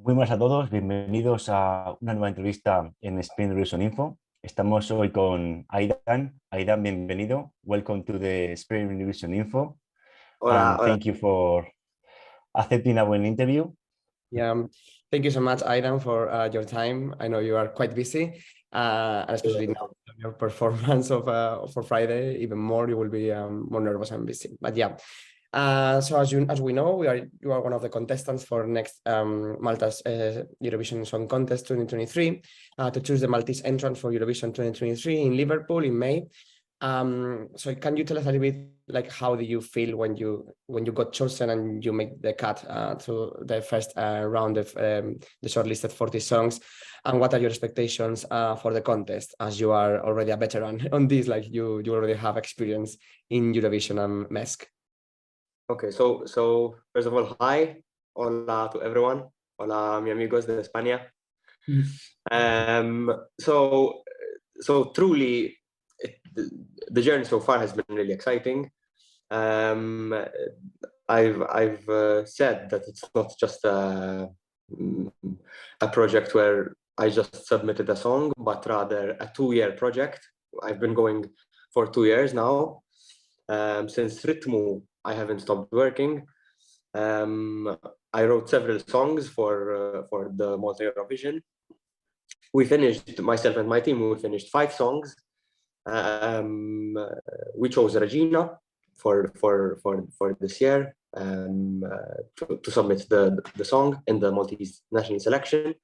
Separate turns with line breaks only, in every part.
Muy buenas a todos, bienvenidos a una nueva entrevista en Eurovision Info. Estamos hoy con Aidan. Aidan, bienvenido. Welcome to the Eurovision Info.
Hola,
And
hola.
thank you for accepting our interview.
Yeah, thank you so much, Aidan, for your time. I know you are quite busy, and especially now your performance of for Friday. Even more, you will be more nervous and busy. But yeah, so as we know, you are one of the contestants for next Malta's Eurovision Song Contest 2023 to choose the Maltese entrant for Eurovision 2023 in Liverpool in May. So can you tell us a little bit, like, how do you feel when you got chosen and you make the cut to the first round of the shortlisted 40 songs, and what are your expectations for the contest, as you are already a veteran on this, like you already have experience in Eurovision and MESC?
Okay, so first of all, hi, hola to everyone, hola mi amigos de España. So truly, the journey so far has been really exciting. I've said that it's not just a project where I just submitted a song, but rather a 2-year project. I've been going for 2 years now. Since Ritmo, I haven't stopped working. I wrote several songs for the Malta Eurovision. We finished, myself and my team, we finished 5 songs. We chose Regina for this year to submit the song in the Maltese national selection.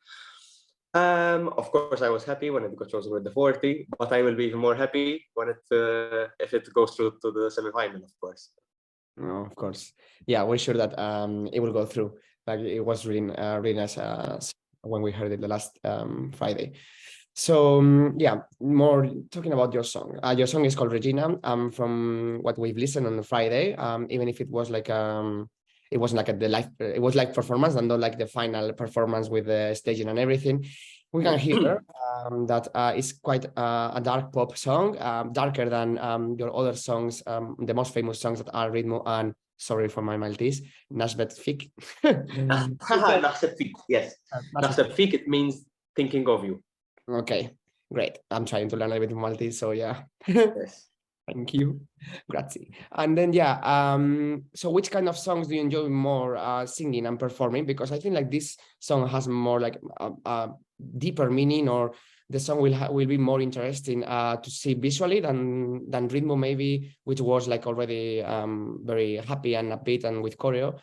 Of course, I was happy when it got chosen with the 40, but I will be even more happy when if it goes through to the semi-final, of course.
Oh, of course, yeah, we're sure that it will go through. Like, it was really really nice when we heard it the last Friday. So yeah, more talking about your song. Your song is called Regina. From what we've listened on Friday, even if it was like it wasn't like the live, it was like performance and not like the final performance with the staging and everything. We can hear that it's quite a dark pop song, darker than your other songs, the most famous songs that are Ritmo and, sorry for my Maltese, Naħseb fik.
Naħseb fik, yes. Naħseb fik, it means thinking of you.
Okay, great. I'm trying to learn a little bit of Maltese, so yeah.
Yes.
Thank you. Grazie. And then, yeah, so which kind of songs do you enjoy more singing and performing? Because I think like this song has more like a deeper meaning, or the song will be more interesting to see visually than Ritmo maybe, which was like already very happy and upbeat and with choreo.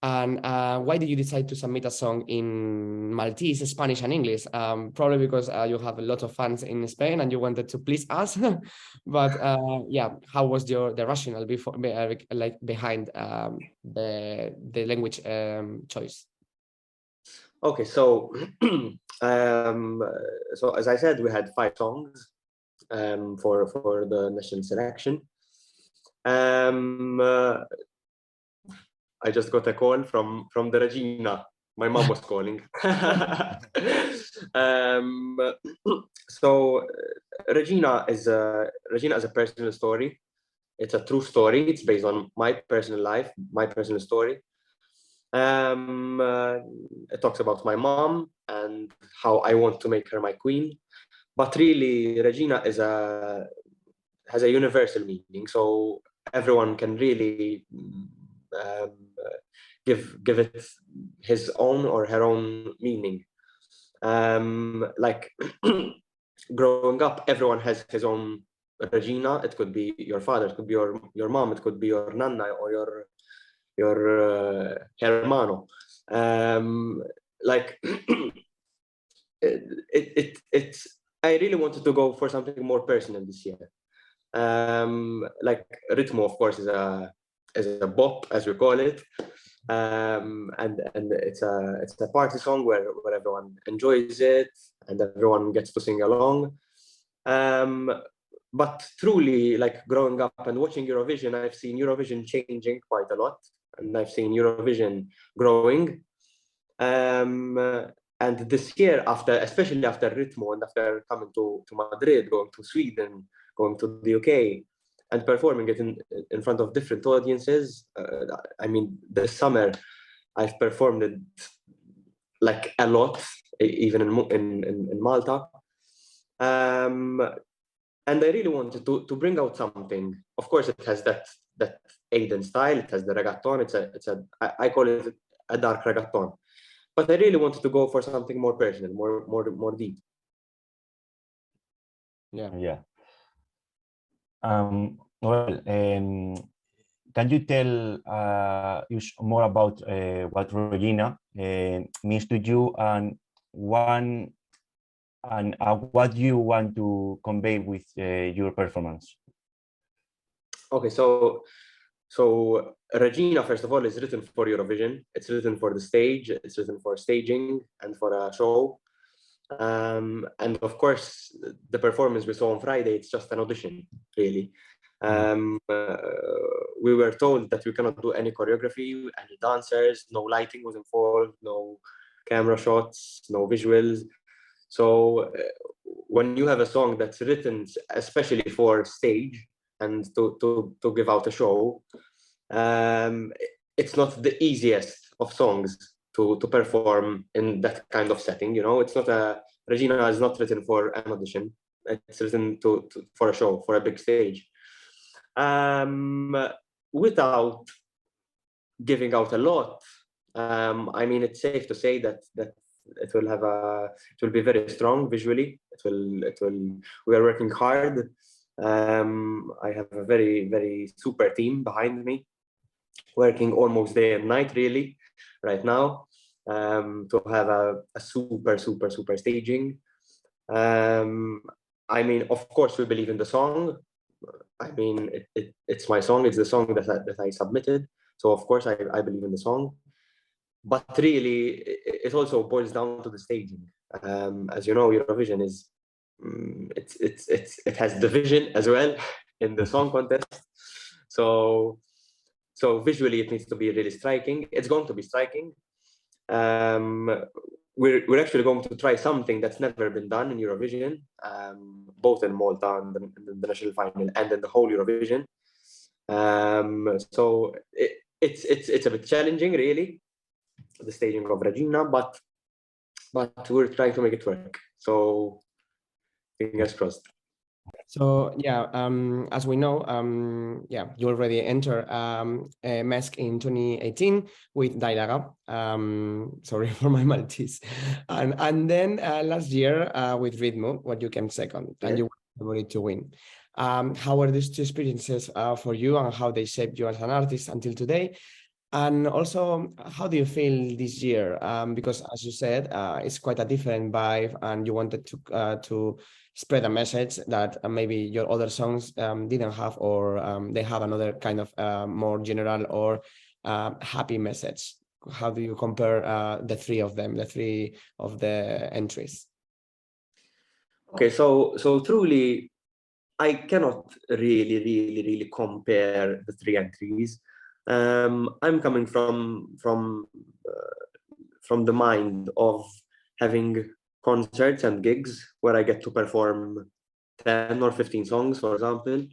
And why did you decide to submit a song in Maltese, Spanish, and English? Probably because you have a lot of fans in Spain and you wanted to please us. But yeah, how was the rationale behind the language choice?
Okay, so so as I said, we had 5 songs for the national selection. I just got a call from the Regina. My mom was calling. So Regina is a personal story. It's a true story. It's based on my personal life, my personal story. It talks about my mom and how I want to make her my queen. But really, Regina has a universal meaning. So everyone can really give it his own or her own meaning. Like growing up, everyone has his own Regina. It could be your father, it could be your mom, it could be your nonna or your hermano. Like it's I really wanted to go for something more personal this year. Like Ritmo, of course, is a bop, as we call it, and it's a party song where everyone enjoys it and everyone gets to sing along. But truly, like growing up and watching Eurovision, I've seen Eurovision changing quite a lot, and I've seen Eurovision growing. And this year, especially after Ritmo and after coming to Madrid, going to Sweden, going to the UK, and performing it in front of different audiences. I mean, this summer, I've performed it like a lot, even in Malta. And I really wanted to bring out something. Of course, it has that Aidan style. It has the reggaeton. I call it a dark reggaeton. But I really wanted to go for something more personal, more deep.
Yeah. Well, can you tell us more about what Regina means to you, and what you want to convey with your performance?
Okay, so Regina, first of all, is written for Eurovision. It's written for the stage. It's written for staging and for a show. And of course, the performance we saw on Friday, it's just an audition, really. We were told that we cannot do any choreography, any dancers, no lighting was involved, no camera shots, no visuals. So when you have a song that's written especially for stage and to give out a show, it's not the easiest of songs to perform in that kind of setting. You know, it's not Regina is not written for an audition. It's written for a show, for a big stage. Without giving out a lot, I mean, it's safe to say that it will be very strong visually. We are working hard. I have a very, very super team behind me, working almost day and night, really, right now, to have a super staging. I mean, of course, we believe in the song. I mean, it's my song. It's the song that I submitted. So of course, I believe in the song. But really, it also boils down to the staging. As you know, Eurovision is it has division as well in the song contest. So visually, it needs to be really striking. It's going to be striking. We're actually going to try something that's never been done in Eurovision, both in Malta and the national final and in the whole Eurovision. So it's a bit challenging, really, the staging of Regina, but we're trying to make it work. So fingers crossed.
So yeah, as we know, yeah, you already entered MESC in 2018 with Dailaga. Sorry for my Maltese, and then last year with Ritmo, where you came second, and you were able to win. How were these two experiences for you, and how they shaped you as an artist until today? And also, how do you feel this year? Because as you said, it's quite a different vibe, and you wanted to spread a message that maybe your other songs didn't have, or they have another kind of more general or happy message. How do you compare the three of them, the three of the entries?
Okay, so truly, I cannot really compare the three entries. I'm coming from the mind of having concerts and gigs where I get to perform 10 or 15 songs, for example.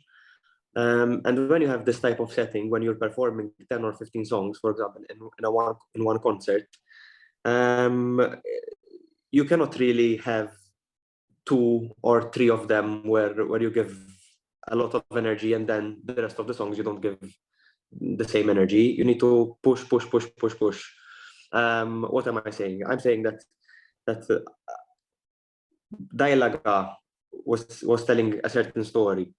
And when you have this type of setting, when you're performing 10 or 15 songs, for example, in one concert, you cannot really have 2 or 3 of them where you give a lot of energy, and then the rest of the songs you don't give the same energy. You need to push. What am I saying? I'm saying that Dialoga was telling a certain story.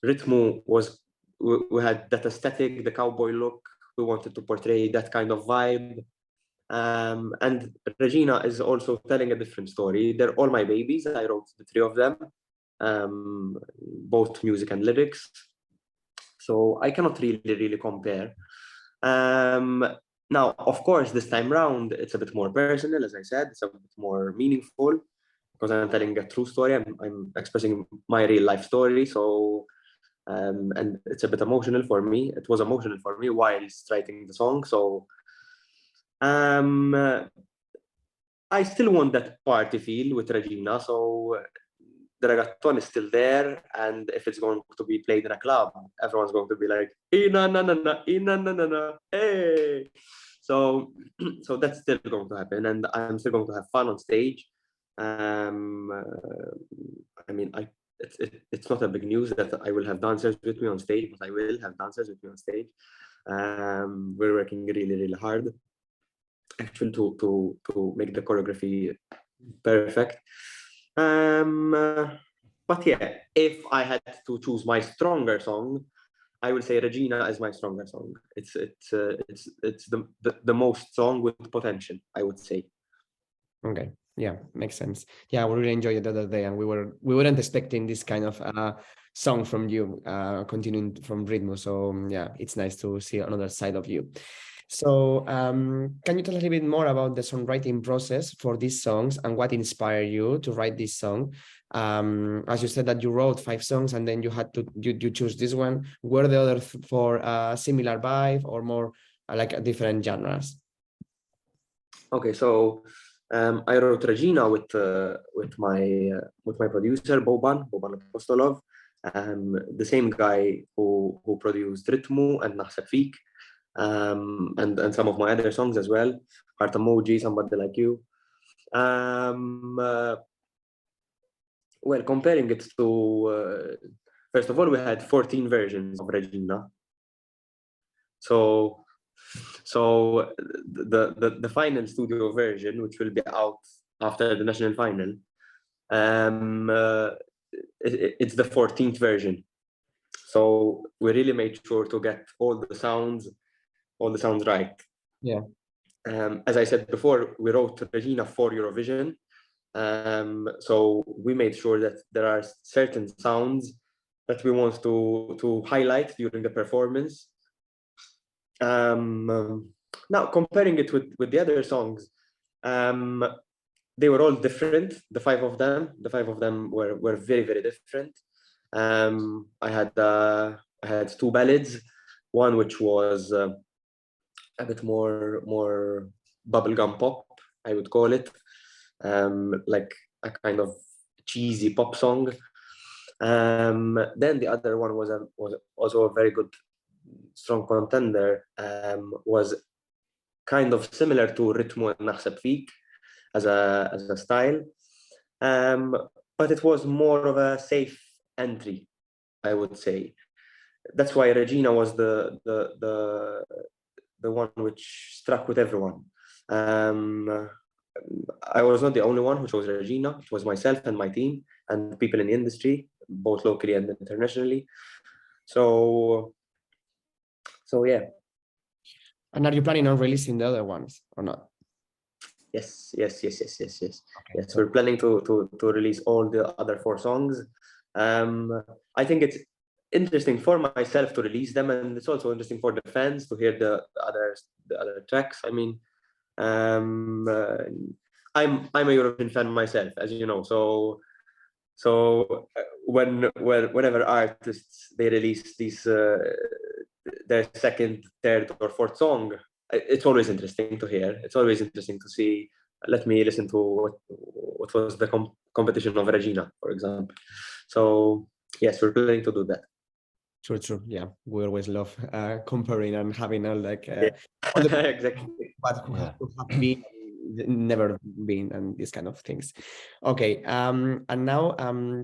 Ritmo we had that aesthetic, the cowboy look. We wanted to portray that kind of vibe. And Regina is also telling a different story. They're all my babies. I wrote the 3 of them, both music and lyrics. So I cannot really compare. Now, of course, this time round, it's a bit more personal, as I said. It's a bit more meaningful because I'm telling a true story. I'm expressing my real life story. So, and it's a bit emotional for me. It was emotional for me whilst writing the song. So, I still want that party feel with Regina. So the reggaeton is still there, and if it's going to be played in a club, everyone's going to be like, hey. So so that's still going to happen, and I'm still going to have fun on stage. I mean, it's not a big news that I will have dancers with me on stage, but I will have dancers with me on stage. We're working really hard actually to make the choreography perfect. But yeah, if I had to choose my stronger song, I will say Regina is my stronger song. It's the most song with potential, I would say.
Okay, yeah, makes sense. Yeah, we really enjoyed it the other day, and we weren't expecting this kind of song from you, continuing from Ritmo. So yeah, it's nice to see another side of you. So can you tell a little bit more about the songwriting process for these songs and what inspired you to write this song? As you said that you wrote 5 songs and then you had to you choose this one. Were the other for similar vibe or more like different genres?
Okay, so I wrote Regina with my producer Boban Apostolov, the same guy who produced Ritmo and Naħseb Fik. And some of my other songs as well, Heart Emoji, Somebody Like You. Well, comparing it to, first of all, we had 14 versions of Regina. So the final studio version, which will be out after the national final, it's the 14th version. So we really made sure to get all the sounds right.
Yeah.
As I said before, we wrote Regina for Eurovision. So we made sure that there are certain sounds that we want to highlight during the performance. Now, comparing it with the other songs, they were all different. The five of them were very different. I had 2 ballads, one which was a bit more bubblegum pop, I would call it, like a kind of cheesy pop song. Then the other one was also a very good, strong contender, was kind of similar to Ritmo and Naħseb Fik as a style, but it was more of a safe entry, I would say. That's why Regina was the one which struck with everyone. I was not the only one who chose Regina. It was myself and my team and people in the industry, both locally and internationally. So yeah.
And are you planning on releasing the other ones or not?
Yes. Okay. Yes,
So
we're planning to release all the other 4 songs. I think it's interesting for myself to release them, and it's also interesting for the fans to hear the other tracks. I mean, I'm a European fan myself, as you know. So whenever artists they release these their second, third, or fourth song, it's always interesting to hear. It's always interesting to see. Let me listen to what was the competition of Regina, for example. So yes, we're planning to do that.
True. Yeah, we always love comparing and having all like
Exactly.
what have been, never been, and these kind of things. Okay, and now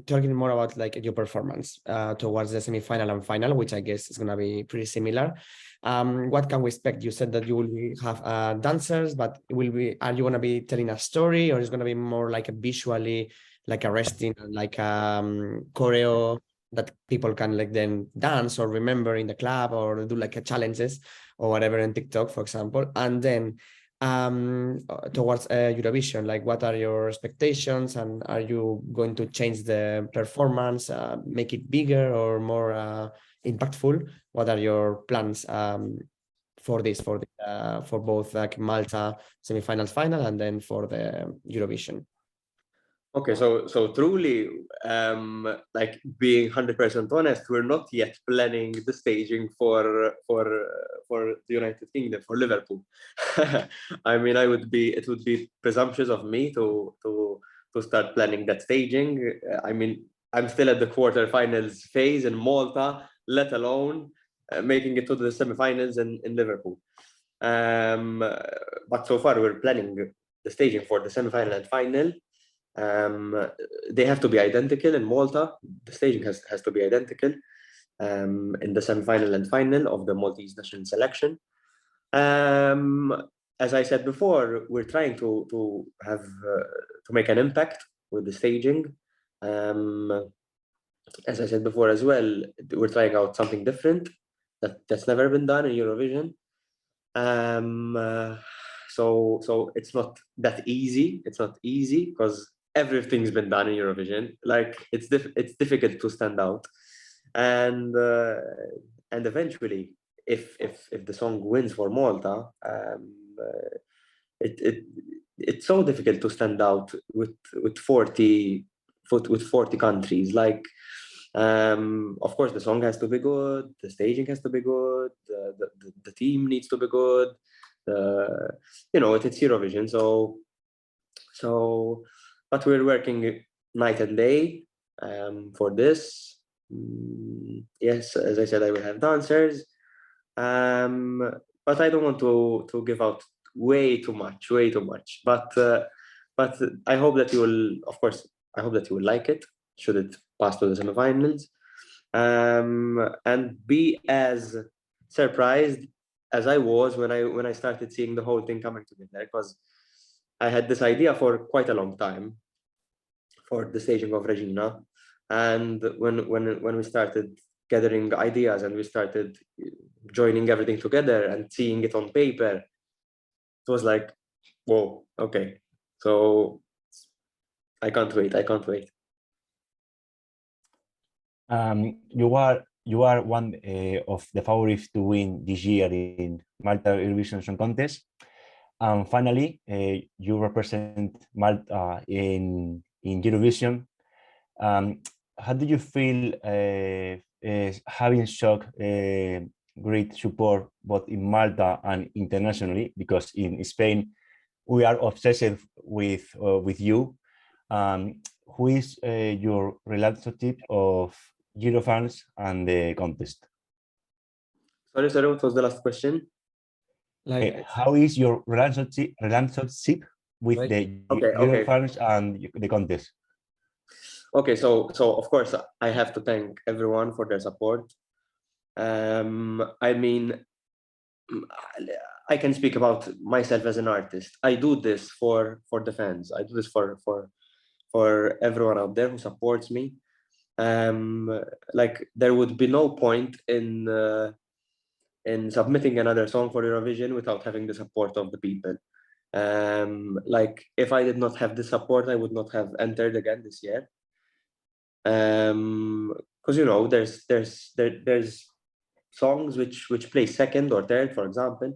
talking more about like your performance towards the semi-final and final, which I guess is gonna be pretty similar. What can we expect? You said that you will have dancers, but are you gonna be telling a story, or is it gonna be more like a visually, like arresting, like choreo that people can like then dance or remember in the club or do like a challenges or whatever in TikTok, for example? And then towards Eurovision, like what are your expectations, and are you going to change the performance, make it bigger or more impactful? What are your plans for this, for both like Malta semifinals, final, and then for the Eurovision?
Okay, so truly, like being 100% honest, we're not yet planning the staging for the United Kingdom, for Liverpool. I mean, it would be presumptuous of me to start planning that staging. I mean, I'm still at the quarterfinals phase in Malta, let alone making it to the semifinals in Liverpool. But so far we're planning the staging for the semi-final and final. They have to be identical in Malta. The staging has to be identical in the semi-final and final of the Maltese national selection. As I said before, we're trying to have to make an impact with the staging. As I said before as well, we're trying out something different that's never been done in Eurovision. So it's not that easy. It's not easy because everything's been done in Eurovision. Like it's difficult to stand out, and eventually, if the song wins for Malta, it's so difficult to stand out with 40 countries. Like, of course, the song has to be good, the staging has to be good, the team needs to be good. It's Eurovision, so but we're working night and day for this. Yes, as I said, I will have dancers, but I don't want to give out way too much. But I hope that you will, of course, I hope that you will like it, should it pass to the semifinals, and be as surprised as I was when I started seeing the whole thing coming together, because I had this idea for quite a long time for the staging of Regina, and when we started gathering ideas and we started joining everything together and seeing it on paper, it was like, whoa, okay, so I can't wait.
You are one of the favorites to win this year in Malta Eurovision Song Contest. And finally, you represent Malta in Eurovision. How do you feel having such great support both in Malta and internationally? Because in Spain, we are obsessed with you. Who is your relationship of Eurofans and the contest?
Sorry, what was the last question?
Like,
how is your relationship with
Like-
the
Okay.
Eurofans and the contest?
Okay, so of course I have to thank everyone for their support. I mean, I can speak about myself as an artist. I do this for the fans. I do this for everyone out there who supports me. Like there would be no point in submitting another song for Eurovision without having the support of the people. Like if I did not have the support, I would not have entered again this year. Because there's songs which play second or third, for example,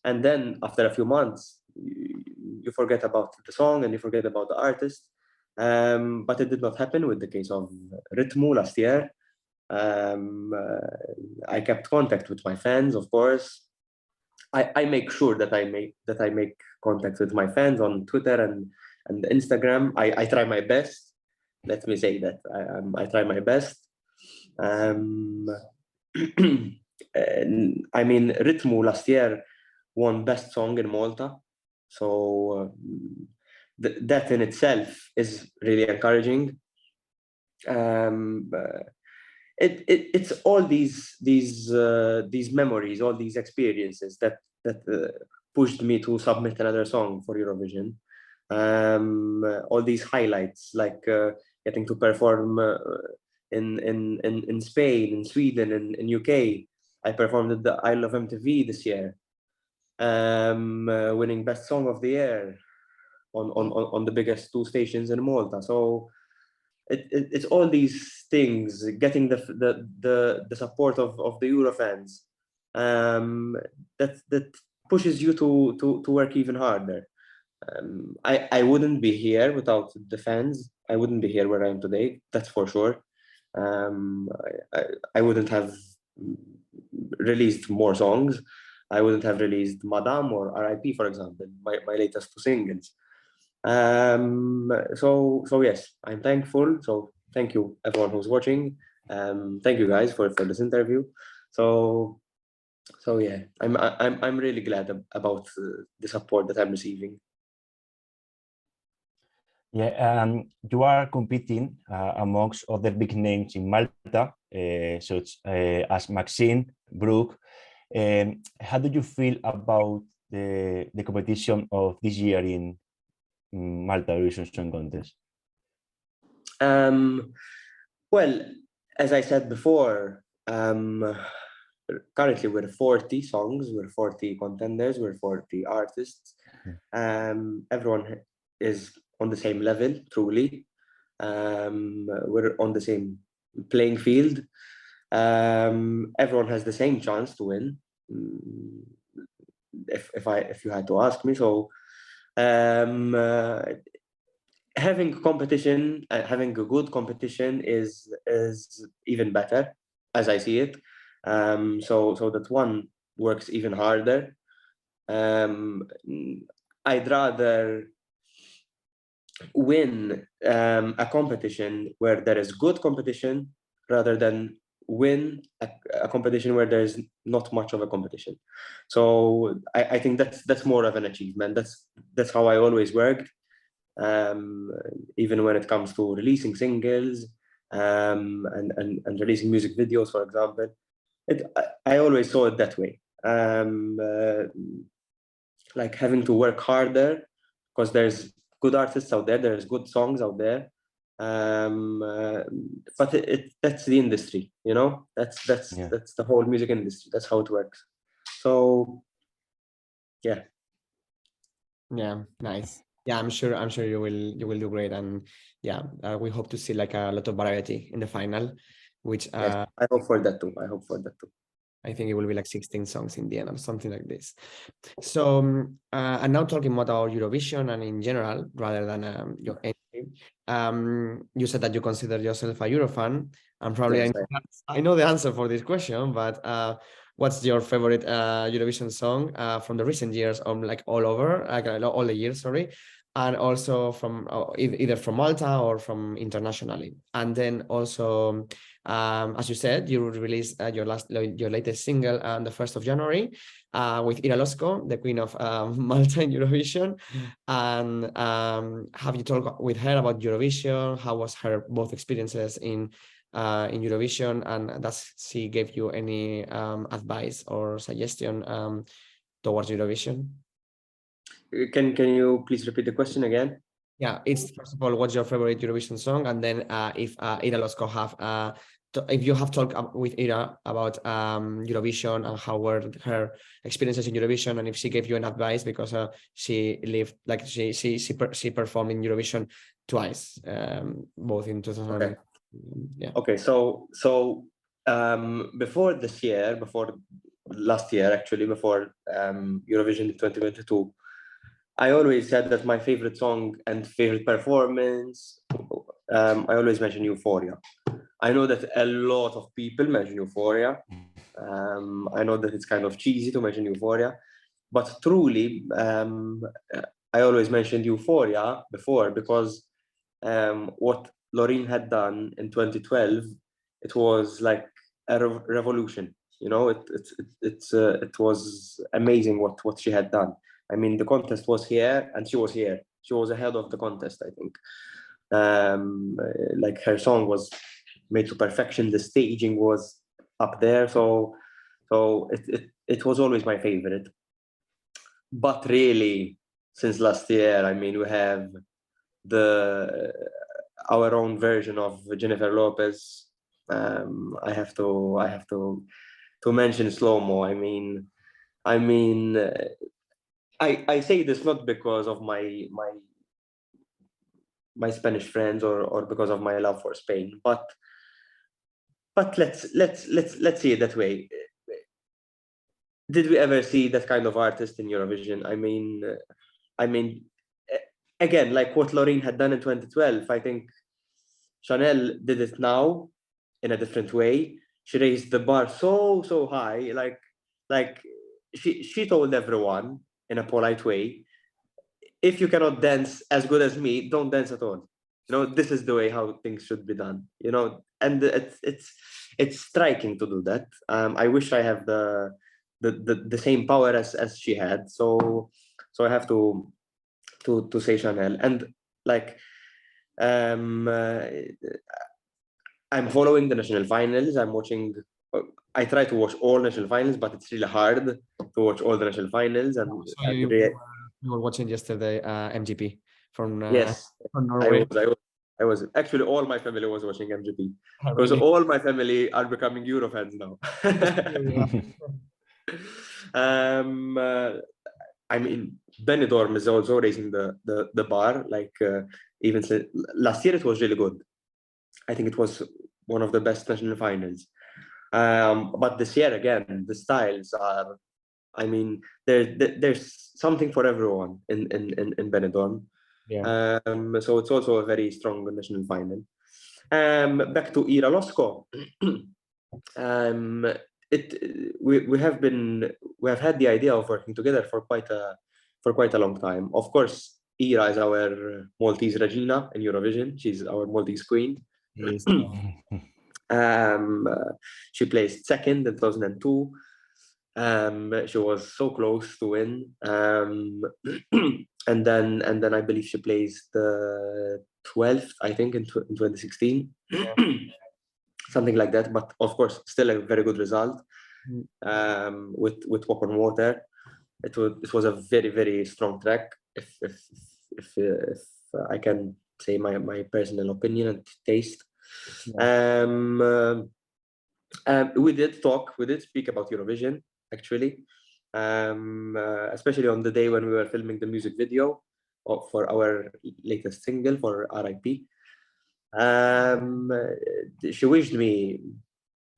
and then after a few months you forget about the song and you forget about the artist. But it did not happen with the case of Ritmu last year. I kept contact with my fans, of course. I make sure that I make contact with my fans on Twitter and Instagram. I try my best. Let me say that I try my best. I mean, Ritmu last year won Best Song in Malta, so that in itself is really encouraging. It's all these memories, all these experiences that pushed me to submit another song for Eurovision. All these highlights, like getting to perform in Spain, in Sweden, in UK. I performed at the Isle of MTV this year, winning Best Song of the Year on the biggest two stations in Malta. So it's all these things, getting the support of the Eurofans, that pushes you to work even harder. I wouldn't be here without the fans. I wouldn't be here where I am today, that's for sure. I wouldn't have released more songs. I wouldn't have released Madame or RIP, for example, my latest two singles. So yes, I'm thankful. So thank you everyone who's watching. Thank you guys for this interview. So So yeah, I'm really glad about the support that I'm receiving.
Yeah, you are competing amongst other big names in Malta, such as Maxine, Brooke. How do you feel about the competition of this year in Malta Eurovision Song Contest?
Well, as I said before, currently we're 40 songs, we're 40 contenders, we're 40 artists. Everyone is on the same level, truly. We're on the same playing field. Everyone has the same chance to win. If you had to ask me, so having competition, having a good competition is even better, as I see it. So that one works even harder. I'd rather win a competition where there is good competition rather than win a competition where there's not much of a competition. So I think that's more of an achievement. That's how I always worked. Even when it comes to releasing singles and releasing music videos, for example, I always saw it that way. Like having to work harder because there's good artists out there, there's good songs out there, but that's the industry, you know. That's the whole music industry. That's how it works. So yeah.
Yeah, nice. Yeah, I'm sure you will do great, and yeah, we hope to see like a lot of variety in the final, which
Yes, I hope for that too. I hope for that too.
I think it will be like 16 songs in the end or something like this. So, and now talking more about Eurovision and in general, rather than your entry, you said that you consider yourself a Eurofan, and probably
Yes,
I know the answer for this question, but what's your favorite Eurovision song from the recent years, like all over, like all the years, sorry, and also from either from Malta or from internationally, and then also. As you said, you released your latest single on the 1st of January with Ira Losco, the queen of Malta in Eurovision. And have you talked with her about Eurovision? How was her both experiences in Eurovision? And does she give you any advice or suggestion towards Eurovision?
Can you please repeat the question again?
Yeah, it's first of all, what's your favorite Eurovision song? And then if Ira Losco have if you have talked with Ira about Eurovision and how were her experiences in Eurovision, and if she gave you an advice because she lived like she performed in Eurovision twice, both in 2000.
Okay.
Yeah.
Okay. So before last year actually, before Eurovision 2022, I always said that my favorite song and favorite performance, I always mention Euphoria. I know that a lot of people mention Euphoria. I know that it's kind of cheesy to mention Euphoria, but truly, I always mentioned Euphoria before because what Loreen had done in 2012, it was like a revolution. You know, it was amazing what she had done. I mean, the contest was here, and she was here. She was ahead of the contest, I think. Like her song was made to perfection. The staging was up there, so it was always my favorite. But really, since last year, I mean, we have our own version of Jennifer Lopez. I have to mention Slow Mo. I mean, I say this not because of my Spanish friends or because of my love for Spain, but let's see it that way. Did we ever see that kind of artist in Eurovision? I mean, again, like what Loreen had done in 2012, I think Chanel did it now in a different way. She raised the bar so high, like she told everyone in a polite way, if you cannot dance as good as me, don't dance at all. You know, this is the way how things should be done. You know, and it's striking to do that. I wish I have the the same power as she had. So I have to say Chanel. And like I'm following the national finals. I'm watching. I try to watch all national finals, but it's really hard to watch all the national finals. And
So you were watching yesterday MGP from
yes,
from Norway.
I was actually, all my family was watching MGP because
Really?
all my family are becoming Euro fans now. I mean, Benidorm is also raising the bar. Like even last year, it was really good. I think it was one of the best national finals. But this year again, the styles are. I mean, there's something for everyone in Benidorm.
Yeah.
So it's also a very strong national final. Back to Ira Losco. We have had the idea of working together for quite a long time. Of course, Ira is our Maltese Regina in Eurovision. She's our Maltese queen.
Yes.
She placed second in 2002. She was so close to win. And then I believe she placed the 12th, I think, in 2016.
Yeah.
Something like that, but of course, still a very good result. With Walk on Water, it was a very, very strong track. If I can say my personal opinion and taste.
Yeah.
We did speak about Eurovision actually, especially on the day when we were filming the music video for our latest single for RIP. She wished me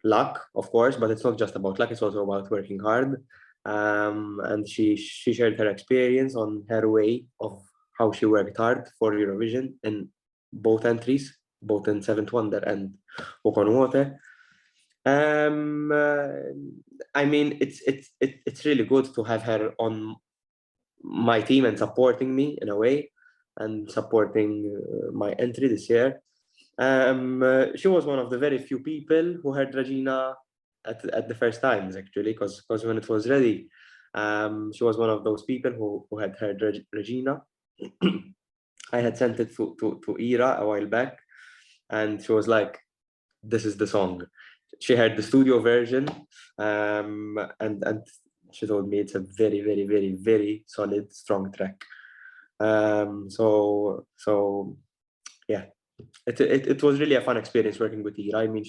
luck, of course, but it's not just about luck, it's also about working hard. And she shared her experience on her way of how she worked hard for Eurovision in both entries, both in Seventh Wonder and Walk on Water. I mean, it's really good to have her on my team and supporting me in a way, and supporting my entry this year. She was one of the very few people who heard Regina at the first times, actually, because when it was ready, she was one of those people who had heard Regina. I had sent it to Ira a while back, and she was like, "This is the song." She heard the studio version, and she told me it's a very, very, very, very solid, strong track. So yeah. It was really a fun experience working with Ira. I mean,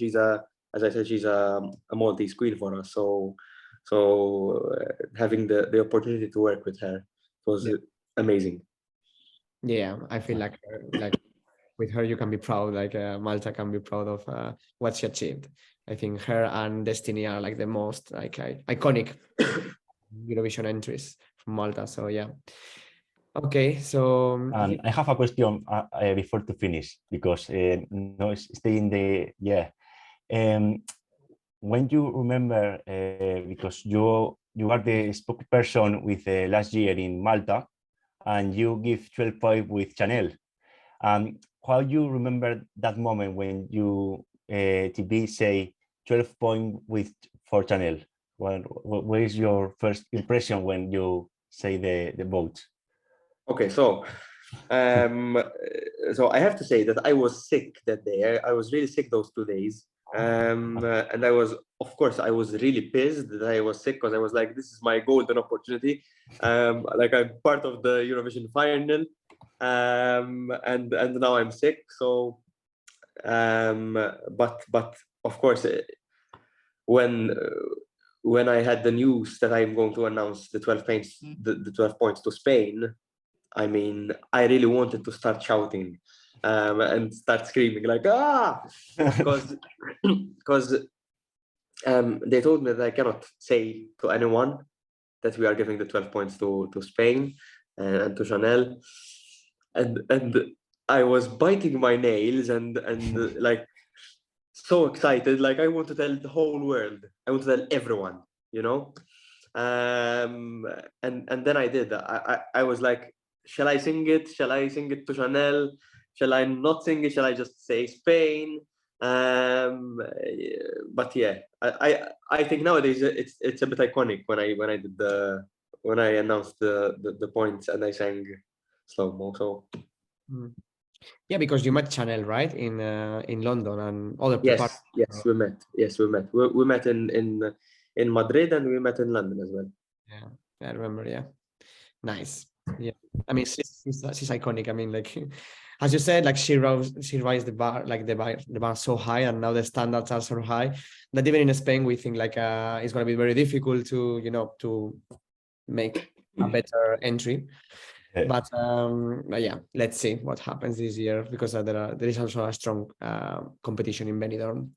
as I said, she's a Maltese queen for us. So having the opportunity to work with her was amazing.
Yeah, I feel like with her you can be proud. Like Malta can be proud of what she achieved. I think her and Destiny are like the most iconic Eurovision entries from Malta. So yeah. Okay, so
and I have a question before to finish, because no, stay in the when you remember, because you are the spokesperson with last year in Malta, and you give 12 points with Chanel. How you remember that moment when you TV say 12 points for Chanel? What is your first impression when you say the vote?
Okay, so I have to say that I was sick that day. I was really sick those 2 days. And I was really pissed that I was sick, because I was like, this is my golden opportunity. Like, I'm part of the Eurovision final, and now I'm sick. So, but of course, when I had the news that I'm going to announce the 12 points, the 12 points to Spain, I mean, I really wanted to start shouting and start screaming like, ah, because they told me that I cannot say to anyone that we are giving the 12 points to Spain and to Chanel. And I was biting my nails and like so excited. Like, I want to tell the whole world. I want to tell everyone, you know? And then I did. I was like, shall I sing it? Shall I sing it to Chanel? Shall I not sing it? Shall I just say Spain? But yeah, I think nowadays it's a bit iconic when I announced the points and I sang slow-mo. So
yeah, because you met Chanel, right, in London and other
yes, we met. We met in Madrid and we met in London as well.
Yeah, I remember. Yeah, nice. Yeah, I mean, she's iconic. I mean, like as you said, like she raised the bar, like the bar so high, and now the standards are so high that even in Spain we think like it's going to be very difficult to to make a better entry. But yeah, let's see what happens this year, because there is also a strong competition in Benidorm.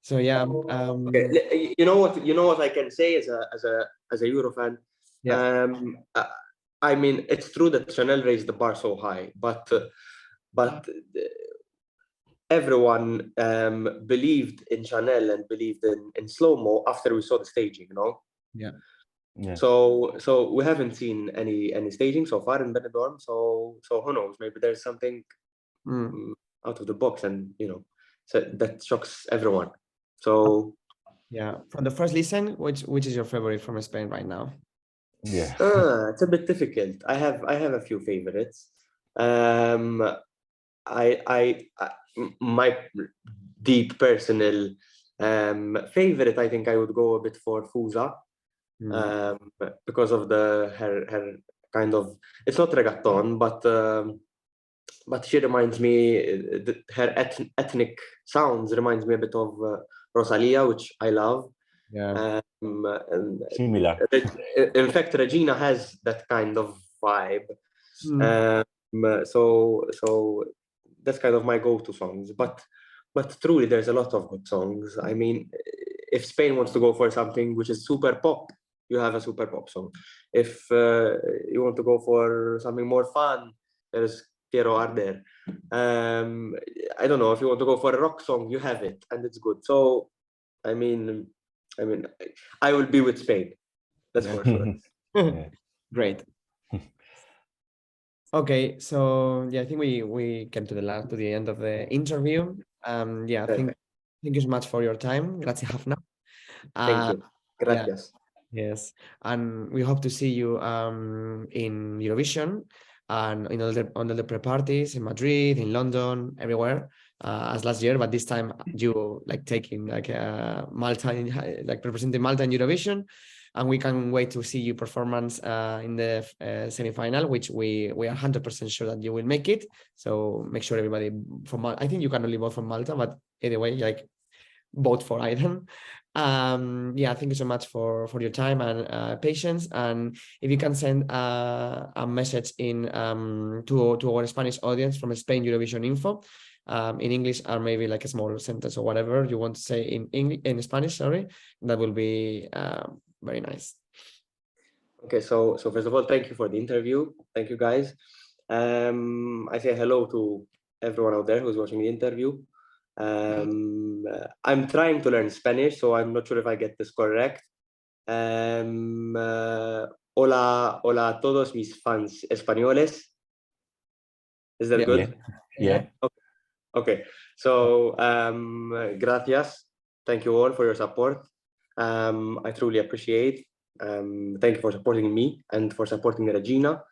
So yeah.
Okay. You know what I can say as a Euro fan.
Yeah.
I mean, it's true that Chanel raised the bar so high, but everyone believed in Chanel and believed in slow-mo after we saw the staging.
Yeah.
Yeah.
So we haven't seen any staging so far in Benidorm. So who knows? Maybe there's something out of the box, and so that shocks everyone. So
yeah, from the first listen, which is your favorite from Spain right now?
Yeah.
It's a bit difficult. I have a few favorites. My deep personal favorite, I think I would go a bit for Fusa, because of her kind of, it's not reggaeton, but she reminds me, her ethnic sounds reminds me a bit of Rosalia, which I love.
Yeah.
Similar.
In fact, Regina has that kind of vibe. So that's kind of my go-to songs. But truly, there's a lot of good songs. I mean, if Spain wants to go for something which is super pop, you have a super pop song. If you want to go for something more fun, there's Quiero Arder. I don't know, if you want to go for a rock song, you have it, and it's good. So, I mean, I will be with Spain. That's for sure.
Yeah.
Great. Okay, so yeah, I think we came to the end of the interview. Yeah, thank you so much for your time. Grazie Hafna.
Thank you. Gracias.
Yeah, yes, and we hope to see you in Eurovision and in all the pre-parties in Madrid, in London, everywhere, as last year. But this time you like taking like Malta, like representing Malta in Eurovision. And we can wait to see your performance in the semi-final, which we are 100% sure that you will make it. So make sure everybody from Malta, I think you can only vote for Malta, but anyway, like vote for Aidan. Yeah, thank you so much for your time and patience. And if you can send a message in to our Spanish audience from Spain Eurovision Info, in English, or maybe like a small sentence or whatever you want to say in Spanish, sorry, that will be very nice.
Okay, so first of all, thank you for the interview. Thank you, guys. I say hello to everyone out there who's watching the interview. I'm trying to learn Spanish, so I'm not sure if I get this correct. Hola a todos mis fans españoles. Is that good?
Yeah.
Okay. So gracias. Thank you all for your support. I truly appreciate. Thank you for supporting me and for supporting Regina.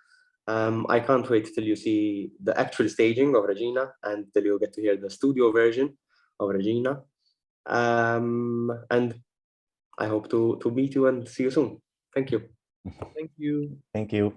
I can't wait till you see the actual staging of Regina and till you get to hear the studio version of Regina. And I hope to meet you and see you soon. Thank you.
Thank you.
Thank you.